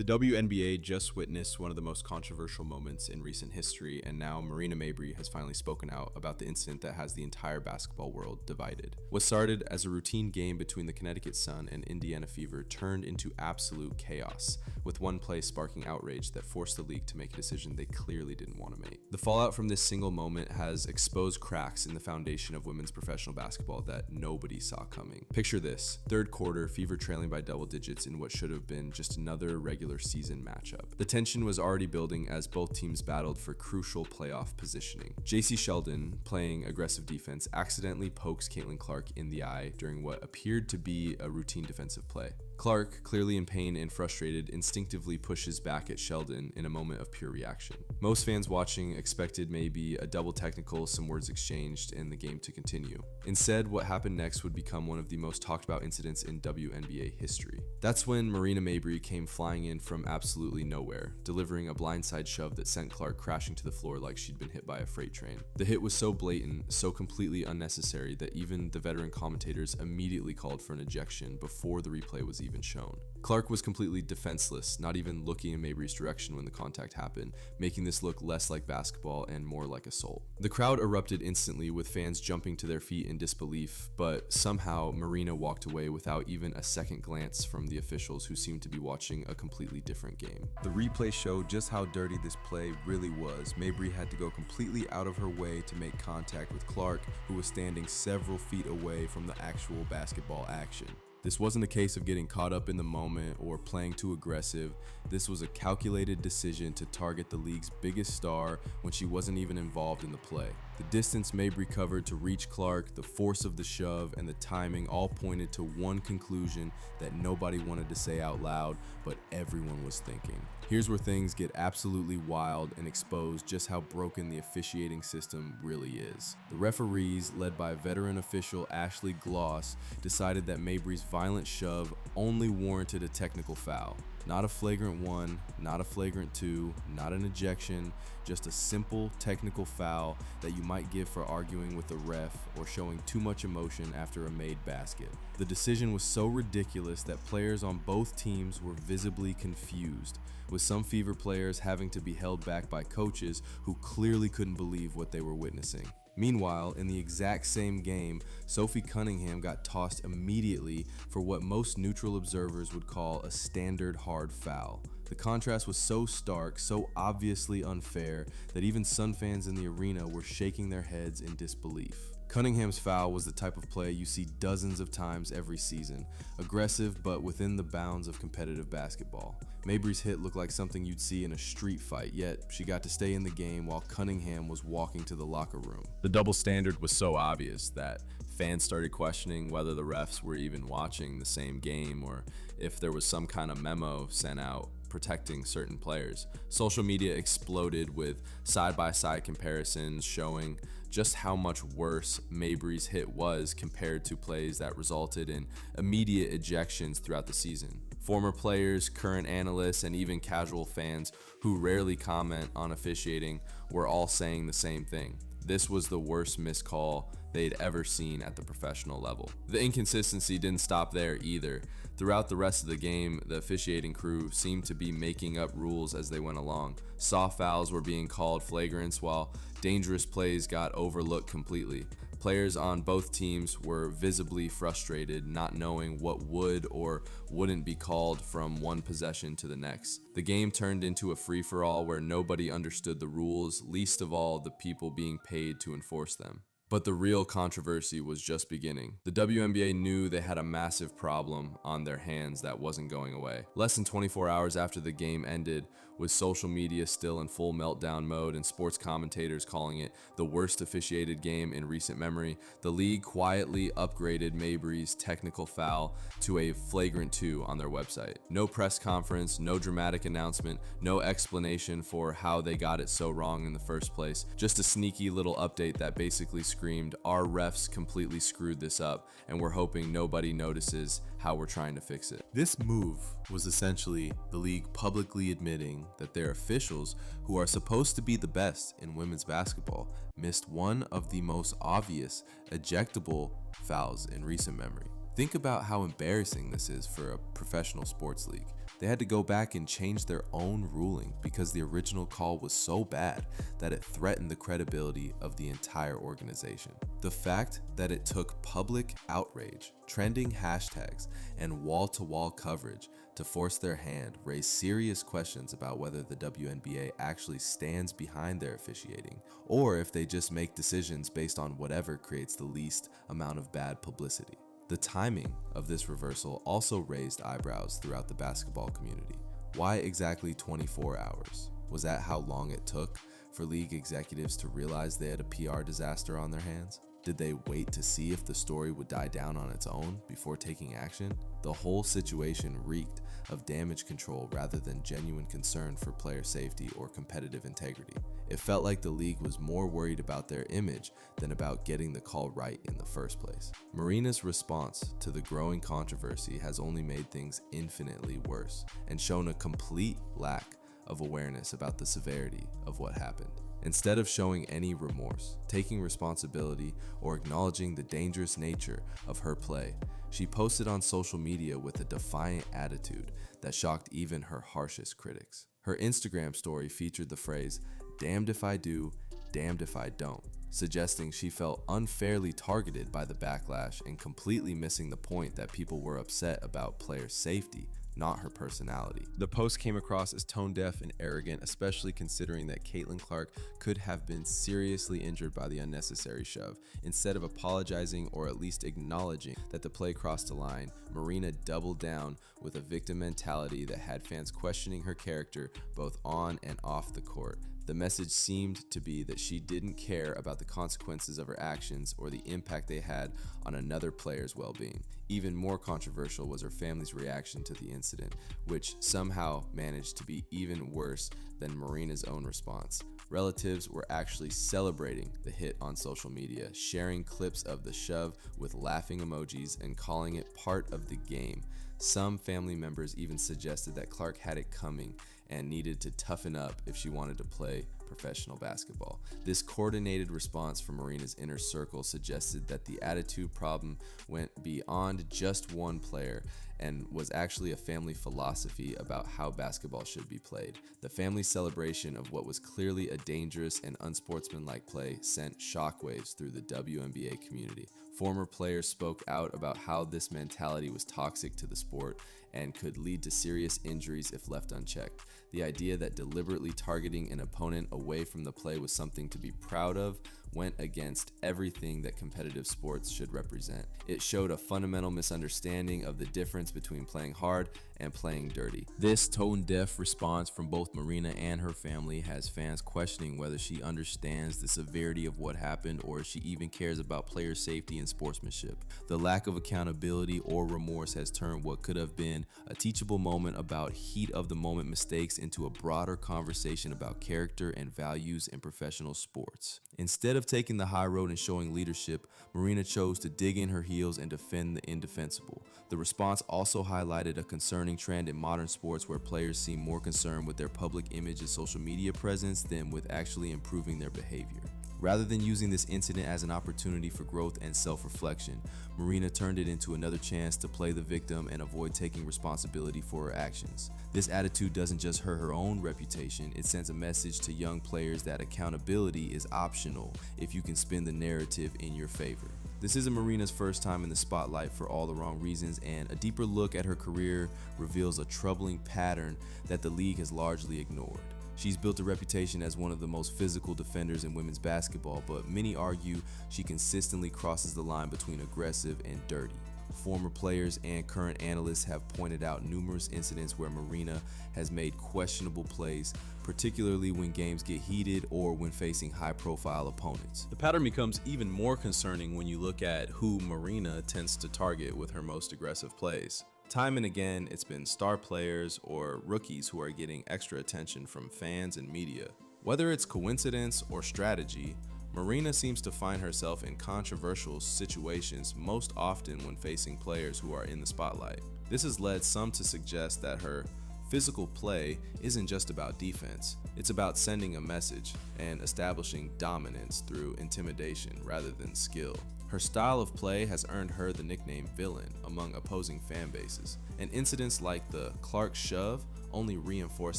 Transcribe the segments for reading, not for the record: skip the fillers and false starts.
The WNBA just witnessed one of the most controversial moments in recent history, and now Marina Mabrey has finally spoken out about the incident that has the entire basketball world divided. What started as a routine game between the Connecticut Sun and Indiana Fever turned into absolute chaos, with one play sparking outrage that forced the league to make a decision they clearly didn't want to make. The fallout from this single moment has exposed cracks in the foundation of women's professional basketball that nobody saw coming. Picture this: third quarter, Fever trailing by double digits in what should have been just another regular season matchup. The tension was already building as both teams battled for crucial playoff positioning. Jacy Sheldon, playing aggressive defense, accidentally pokes Caitlin Clark in the eye during what appeared to be a routine defensive play. Clark, clearly in pain and frustrated, instinctively pushes back at Sheldon in a moment of pure reaction. Most fans watching expected maybe a double technical, some words exchanged, and the game to continue. Instead, what happened next would become one of the most talked about incidents in WNBA history. That's when Marina Mabrey came flying in from absolutely nowhere, delivering a blindside shove that sent Clark crashing to the floor like she'd been hit by a freight train. The hit was so blatant, so completely unnecessary that even the veteran commentators immediately called for an ejection before the replay was even shown. Clark was completely defenseless, not even looking in Mabrey's direction when the contact happened, making this look less like basketball and more like assault. The crowd erupted instantly, with fans jumping to their feet in disbelief, but somehow Marina walked away without even a second glance from the officials, who seemed to be watching a completely different game. The replay showed just how dirty this play really was. Mabrey had to go completely out of her way to make contact with Clark, who was standing several feet away from the actual basketball action. This wasn't a case of getting caught up in the moment or playing too aggressive. This was a calculated decision to target the league's biggest star when she wasn't even involved in the play. The distance Mabrey covered to reach Clark, the force of the shove, and the timing all pointed to one conclusion that nobody wanted to say out loud, but everyone was thinking. Here's where things get absolutely wild and expose just how broken the officiating system really is. The referees, led by veteran official Ashley Gloss, decided that Mabrey's violent shove only warranted a technical foul. Not a flagrant 1, not a flagrant 2, not an ejection, just a simple technical foul that you might give for arguing with the ref or showing too much emotion after a made basket. The decision was so ridiculous that players on both teams were visibly confused, with some Fever players having to be held back by coaches who clearly couldn't believe what they were witnessing. Meanwhile, in the exact same game, Sophie Cunningham got tossed immediately for what most neutral observers would call a standard hard foul. The contrast was so stark, so obviously unfair, that even Sun fans in the arena were shaking their heads in disbelief. Cunningham's foul was the type of play you see dozens of times every season, aggressive but within the bounds of competitive basketball. Mabrey's hit looked like something you'd see in a street fight, yet she got to stay in the game while Cunningham was walking to the locker room. The double standard was so obvious that fans started questioning whether the refs were even watching the same game or if there was some kind of memo sent out protecting certain players. Social media exploded with side-by-side comparisons showing just how much worse Mabrey's hit was compared to plays that resulted in immediate ejections throughout the season. Former players, current analysts, and even casual fans who rarely comment on officiating were all saying the same thing. This was the worst missed call they'd ever seen at the professional level. The inconsistency didn't stop there either. Throughout the rest of the game, the officiating crew seemed to be making up rules as they went along. Soft fouls were being called flagrants, while dangerous plays got overlooked completely. Players on both teams were visibly frustrated, not knowing what would or wouldn't be called from one possession to the next. The game turned into a free-for-all where nobody understood the rules, least of all the people being paid to enforce them. But the real controversy was just beginning. The WNBA knew they had a massive problem on their hands that wasn't going away. Less than 24 hours after the game ended, with social media still in full meltdown mode and sports commentators calling it the worst officiated game in recent memory, the league quietly upgraded Mabrey's technical foul to a flagrant 2 on their website. No press conference, no dramatic announcement, no explanation for how they got it so wrong in the first place. Just a sneaky little update that basically screamed, "Our refs completely screwed this up, and we're hoping nobody notices how we're trying to fix it." This move was essentially the league publicly admitting that their officials, who are supposed to be the best in women's basketball, missed one of the most obvious ejectable fouls in recent memory. Think about how embarrassing this is for a professional sports league. They had to go back and change their own ruling because the original call was so bad that it threatened the credibility of the entire organization. The fact that it took public outrage, trending hashtags, and wall-to-wall coverage to force their hand raised serious questions about whether the WNBA actually stands behind their officiating, or if they just make decisions based on whatever creates the least amount of bad publicity. The timing of this reversal also raised eyebrows throughout the basketball community. Why exactly 24 hours? Was that how long it took for league executives to realize they had a PR disaster on their hands? Did they wait to see if the story would die down on its own before taking action? The whole situation reeked of damage control rather than genuine concern for player safety or competitive integrity. It felt like the league was more worried about their image than about getting the call right in the first place. Marina's response to the growing controversy has only made things infinitely worse and shown a complete lack of awareness about the severity of what happened. Instead of showing any remorse, taking responsibility, or acknowledging the dangerous nature of her play, she posted on social media with a defiant attitude that shocked even her harshest critics. Her Instagram story featured the phrase, "Damned if I do, damned if I don't," suggesting she felt unfairly targeted by the backlash and completely missing the point that people were upset about player safety, not her personality. The post came across as tone-deaf and arrogant, especially considering that Caitlin Clark could have been seriously injured by the unnecessary shove. Instead of apologizing or at least acknowledging that the play crossed the line, Marina doubled down with a victim mentality that had fans questioning her character both on and off the court. The message seemed to be that she didn't care about the consequences of her actions or the impact they had on another player's well-being. Even more controversial was her family's reaction to the incident, which somehow managed to be even worse than Marina's own response. Relatives were actually celebrating the hit on social media, sharing clips of the shove with laughing emojis and calling it part of the game. Some family members even suggested that Clark had it coming and needed to toughen up if she wanted to play professional basketball. This coordinated response from Marina's inner circle suggested that the attitude problem went beyond just one player and was actually a family philosophy about how basketball should be played. The family celebration of what was clearly a dangerous and unsportsmanlike play sent shockwaves through the WNBA community. Former players spoke out about how this mentality was toxic to the sport and could lead to serious injuries if left unchecked. The idea that deliberately targeting an opponent away from the play was something to be proud of went against everything that competitive sports should represent. It showed a fundamental misunderstanding of the difference between playing hard and playing dirty. This tone-deaf response from both Marina and her family has fans questioning whether she understands the severity of what happened or if she even cares about player safety and sportsmanship. The lack of accountability or remorse has turned what could have been a teachable moment about heat-of-the-moment mistakes into a broader conversation about character and values in professional sports. Instead of taking the high road and showing leadership, Marina chose to dig in her heels and defend the indefensible. The response also highlighted a concerning trend in modern sports where players seem more concerned with their public image and social media presence than with actually improving their behavior. Rather than using this incident as an opportunity for growth and self-reflection, Marina turned it into another chance to play the victim and avoid taking responsibility for her actions. This attitude doesn't just hurt her own reputation, it sends a message to young players that accountability is optional if you can spin the narrative in your favor. This isn't Marina's first time in the spotlight for all the wrong reasons, and a deeper look at her career reveals a troubling pattern that the league has largely ignored. She's built a reputation as one of the most physical defenders in women's basketball, but many argue she consistently crosses the line between aggressive and dirty. Former players and current analysts have pointed out numerous incidents where Marina has made questionable plays, particularly when games get heated or when facing high-profile opponents. The pattern becomes even more concerning when you look at who Marina tends to target with her most aggressive plays. Time and again, it's been star players or rookies who are getting extra attention from fans and media. Whether it's coincidence or strategy, Marina seems to find herself in controversial situations most often when facing players who are in the spotlight. This has led some to suggest that her physical play isn't just about defense, it's about sending a message and establishing dominance through intimidation rather than skill. Her style of play has earned her the nickname villain among opposing fan bases, and incidents like the Clark shove only reinforce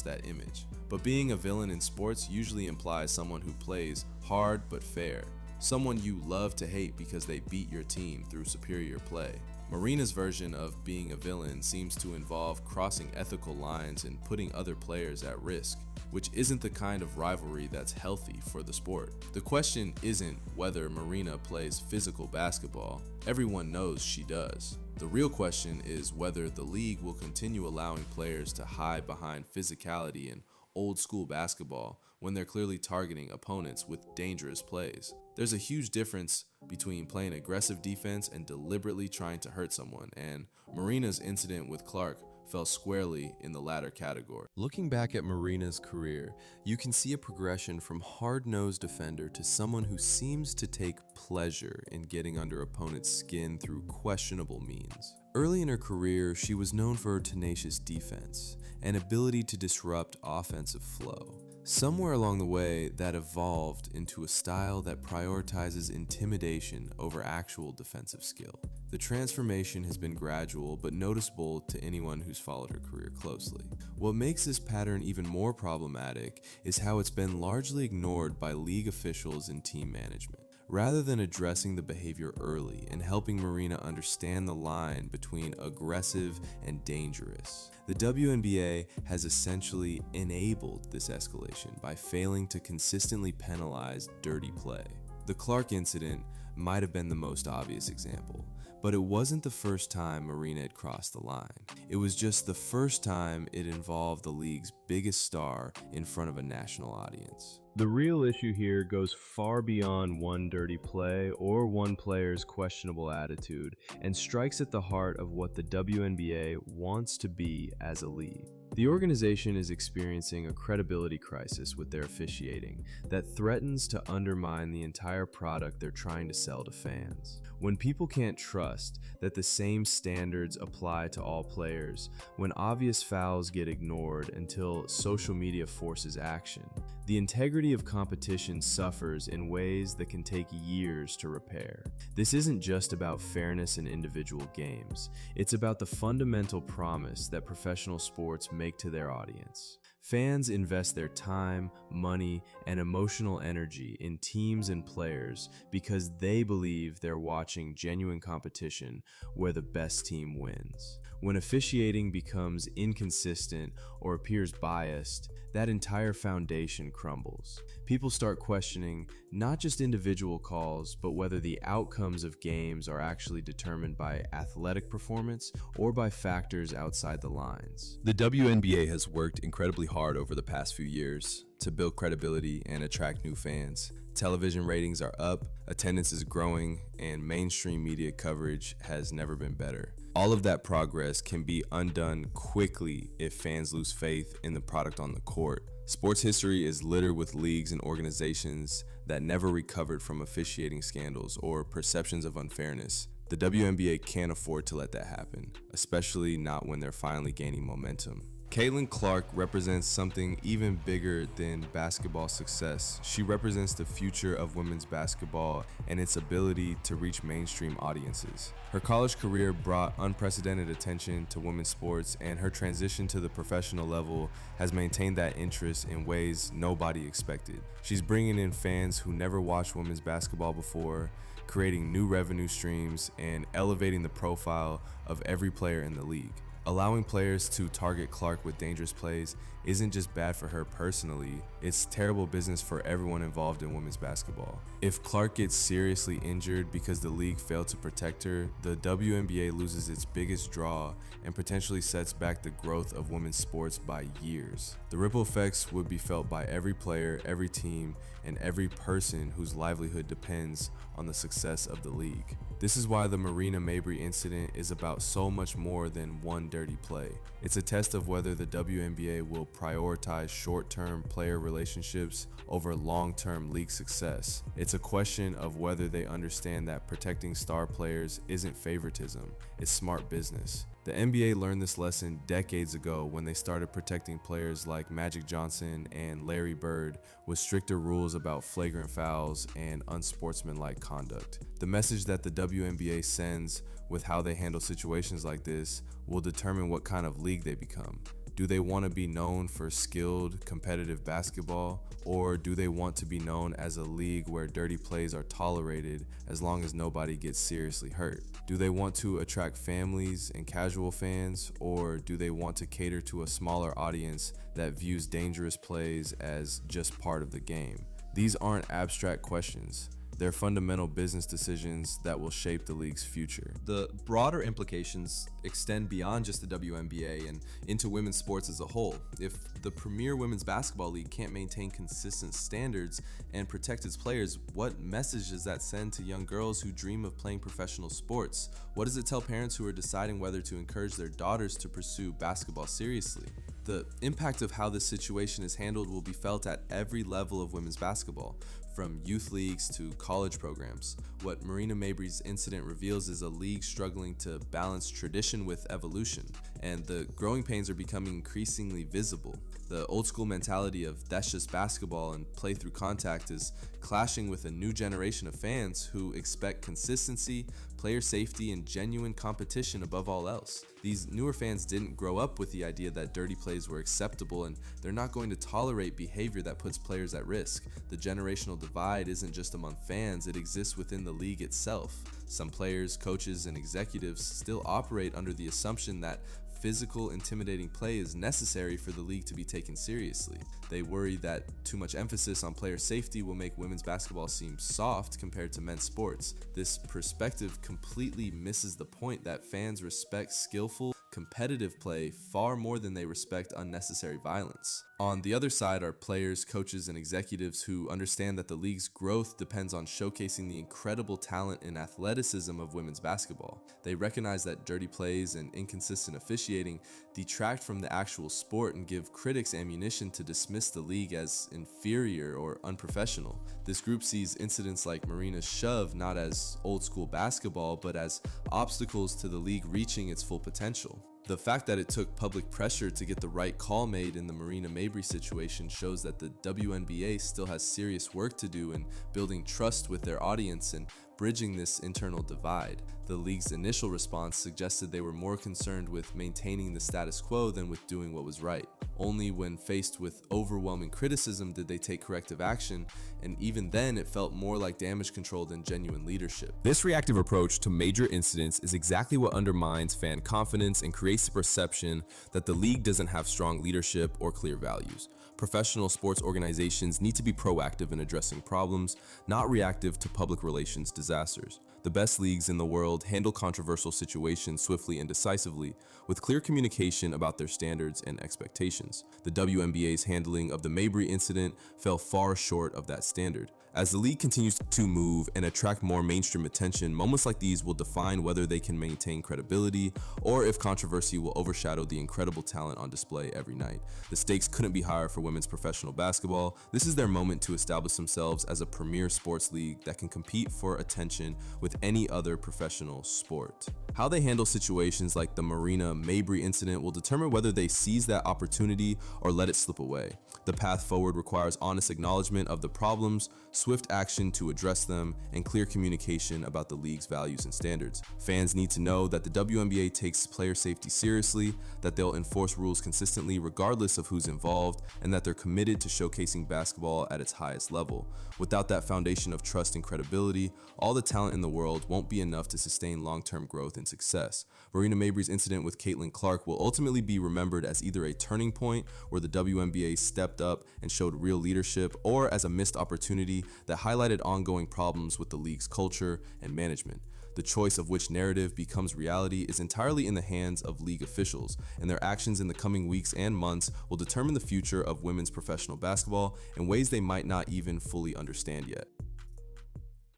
that image. But being a villain in sports usually implies someone who plays hard but fair, someone you love to hate because they beat your team through superior play. Marina's version of being a villain seems to involve crossing ethical lines and putting other players at risk, which isn't the kind of rivalry that's healthy for the sport. The question isn't whether Marina plays physical basketball. Everyone knows she does. The real question is whether the league will continue allowing players to hide behind physicality and old school basketball when they're clearly targeting opponents with dangerous plays. There's a huge difference between playing aggressive defense and deliberately trying to hurt someone, and Marina's incident with Clark fell squarely in the latter category. Looking back at Marina's career, you can see a progression from hard-nosed defender to someone who seems to take pleasure in getting under opponents' skin through questionable means. Early in her career, she was known for her tenacious defense and ability to disrupt offensive flow. Somewhere along the way, that evolved into a style that prioritizes intimidation over actual defensive skill. The transformation has been gradual but noticeable to anyone who's followed her career closely. What makes this pattern even more problematic is how it's been largely ignored by league officials and team management. Rather than addressing the behavior early and helping Marina understand the line between aggressive and dangerous, the WNBA has essentially enabled this escalation by failing to consistently penalize dirty play. The Clark incident might have been the most obvious example, but it wasn't the first time Marina had crossed the line. It was just the first time it involved the league's biggest star in front of a national audience. The real issue here goes far beyond one dirty play or one player's questionable attitude and strikes at the heart of what the WNBA wants to be as a league. The organization is experiencing a credibility crisis with their officiating that threatens to undermine the entire product they're trying to sell to fans. When people can't trust that the same standards apply to all players, when obvious fouls get ignored until social media forces action, the integrity of competition suffers in ways that can take years to repair. This isn't just about fairness in individual games, it's about the fundamental promise that professional sports make to their audience. Fans invest their time, money, and emotional energy in teams and players because they believe they're watching genuine competition where the best team wins. When officiating becomes inconsistent or appears biased, that entire foundation crumbles. People start questioning not just individual calls, but whether the outcomes of games are actually determined by athletic performance or by factors outside the lines. The WNBA has worked incredibly hard over the past few years to build credibility and attract new fans. Television ratings are up, attendance is growing, and mainstream media coverage has never been better. All of that progress can be undone quickly if fans lose faith in the product on the court. Sports history is littered with leagues and organizations that never recovered from officiating scandals or perceptions of unfairness. The WNBA can't afford to let that happen, especially not when they're finally gaining momentum. Caitlin Clark represents something even bigger than basketball success. She represents the future of women's basketball and its ability to reach mainstream audiences. Her college career brought unprecedented attention to women's sports, and her transition to the professional level has maintained that interest in ways nobody expected. She's bringing in fans who never watched women's basketball before, creating new revenue streams, and elevating the profile of every player in the league. Allowing players to target Clark with dangerous plays isn't just bad for her personally, it's terrible business for everyone involved in women's basketball. If Clark gets seriously injured because the league failed to protect her, the WNBA loses its biggest draw and potentially sets back the growth of women's sports by years. The ripple effects would be felt by every player, every team, and every person whose livelihood depends on the success of the league. This is why the Marina Mabrey incident is about so much more than one dirty play. It's a test of whether the WNBA will prioritize short-term player relationships over long-term league success. It's a question of whether they understand that protecting star players isn't favoritism, it's smart business. The NBA learned this lesson decades ago when they started protecting players like Magic Johnson and Larry Bird with stricter rules about flagrant fouls and unsportsmanlike conduct. The message that the WNBA sends with how they handle situations like this will determine what kind of league they become. Do they want to be known for skilled, competitive basketball, or do they want to be known as a league where dirty plays are tolerated as long as nobody gets seriously hurt? Do they want to attract families and casual fans, or do they want to cater to a smaller audience that views dangerous plays as just part of the game? These aren't abstract questions. They're fundamental business decisions that will shape the league's future. The broader implications extend beyond just the WNBA and into women's sports as a whole. If the premier women's basketball league can't maintain consistent standards and protect its players, what message does that send to young girls who dream of playing professional sports? What does it tell parents who are deciding whether to encourage their daughters to pursue basketball seriously? The impact of how this situation is handled will be felt at every level of women's basketball, from youth leagues to college programs. What Marina Mabrey's incident reveals is a league struggling to balance tradition with evolution, and the growing pains are becoming increasingly visible. The old school mentality of that's just basketball and play through contact is clashing with a new generation of fans who expect consistency, player safety, and genuine competition above all else. These newer fans didn't grow up with the idea that dirty plays were acceptable, and they're not going to tolerate behavior that puts players at risk. The generational divide isn't just among fans, it exists within the league itself. Some players, coaches, and executives still operate under the assumption that physical, intimidating play is necessary for the league to be taken seriously. They worry that too much emphasis on player safety will make women's basketball seem soft compared to men's sports. This perspective completely misses the point that fans respect skillful, competitive play far more than they respect unnecessary violence. On the other side are players, coaches, and executives who understand that the league's growth depends on showcasing the incredible talent and athleticism of women's basketball. They recognize that dirty plays and inconsistent officiating detract from the actual sport and give critics ammunition to dismiss the league as inferior or unprofessional. This group sees incidents like Marina's shove not as old school basketball, but as obstacles to the league reaching its full potential. The fact that it took public pressure to get the right call made in the Marina Mabrey situation shows that the WNBA still has serious work to do in building trust with their audience and bridging this internal divide. The league's initial response suggested they were more concerned with maintaining the status quo than with doing what was right. Only when faced with overwhelming criticism did they take corrective action, and even then it felt more like damage control than genuine leadership. This reactive approach to major incidents is exactly what undermines fan confidence and creates the perception that the league doesn't have strong leadership or clear values. Professional sports organizations need to be proactive in addressing problems, not reactive to public relations disasters. The best leagues in the world handle controversial situations swiftly and decisively, with clear communication about their standards and expectations. The WNBA's handling of the Mabrey incident fell far short of that standard. As the league continues to move and attract more mainstream attention, moments like these will define whether they can maintain credibility or if controversy will overshadow the incredible talent on display every night. The stakes couldn't be higher for women's professional basketball. This is their moment to establish themselves as a premier sports league that can compete for attention with any other professional sport. How they handle situations like the Marina Mabrey incident will determine whether they seize that opportunity or let it slip away. The path forward requires honest acknowledgement of the problems, swift action to address them, and clear communication about the league's values and standards. Fans need to know that the WNBA takes player safety seriously, that they'll enforce rules consistently regardless of who's involved, and that they're committed to showcasing basketball at its highest level. Without that foundation of trust and credibility, all the talent in the world won't be enough to sustain long-term growth and success. Marina Mabrey's incident with Caitlin Clark will ultimately be remembered as either a turning point where the WNBA stepped up and showed real leadership, or as a missed opportunity that highlighted ongoing problems with the league's culture and management. The choice of which narrative becomes reality is entirely in the hands of league officials, and their actions in the coming weeks and months will determine the future of women's professional basketball in ways they might not even fully understand yet.